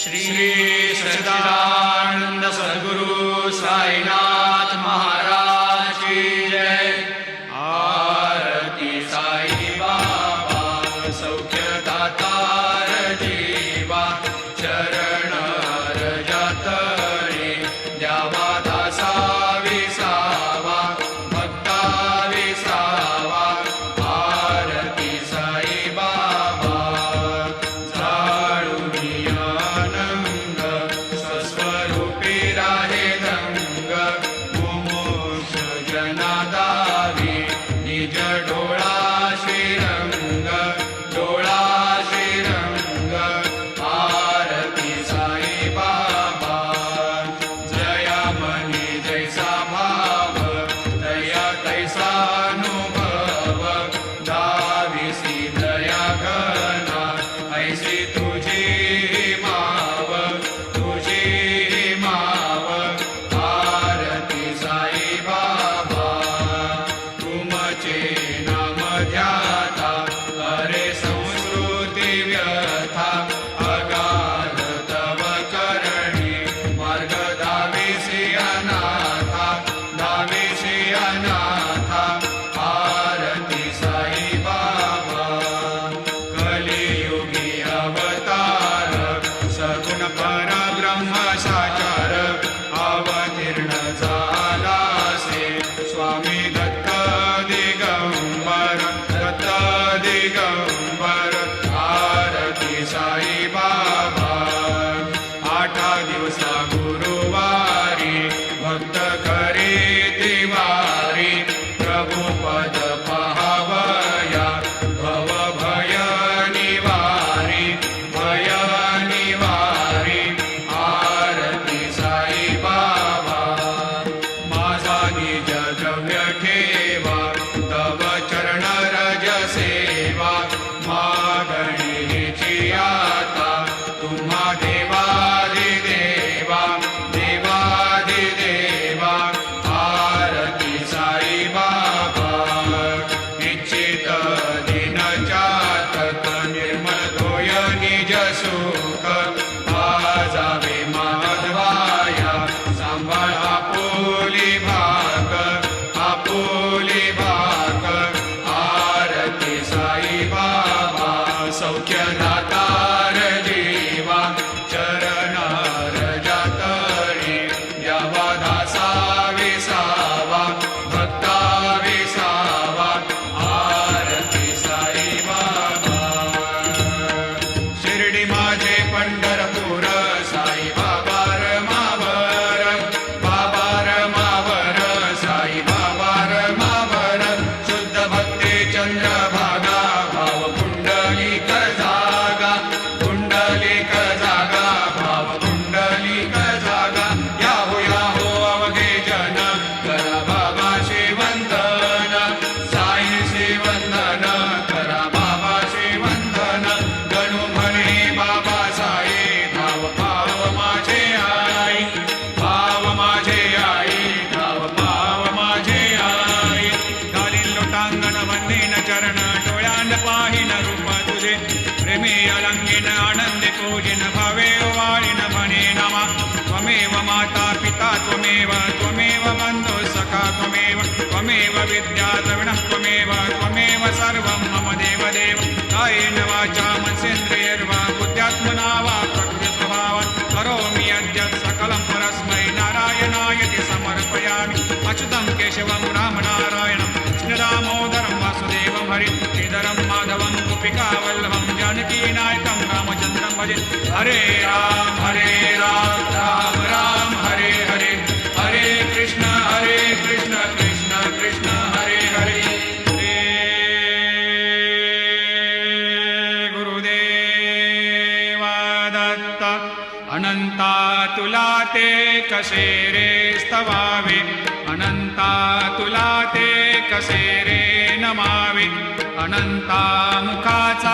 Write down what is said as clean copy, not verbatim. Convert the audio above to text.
श्री सच्चिदानंद सद्गुरु साईनाथ महाराज की जय। आरती साई बाबा सौख्यदातार जीवा, चरण रजतळे द्यावा दासा विसावा, भक्ता विसावा। आरती साई बाबा त्वमेव विद्या द्रविणः त्वमेव सर्वं मम देवदेव। कायेन वाचा मनसेन्द्रियैर्वा बुद्ध्यात्मना वा प्रकृतिस्वभावात् करोमि यद्यत् सकलं परस्मै नारायणायति समर्पयामि। अच्युतं केशवं रामनारायणं कृष्णदामोदरं वासुदेवं हरि श्रीधरं माधवं गोपिकावल्लभं जानकीनायकं रामचन्द्रं भजे। हरे राम राम राम हरे हरे, हरे कृष्ण कृष्ण कृष्ण हरे हरे। श्री गुरुदेवा दत्त अनंता तुला ते कसे रे स्तवावे, अनंता तुला ते कसे रे नमावे। अनंता मुखाच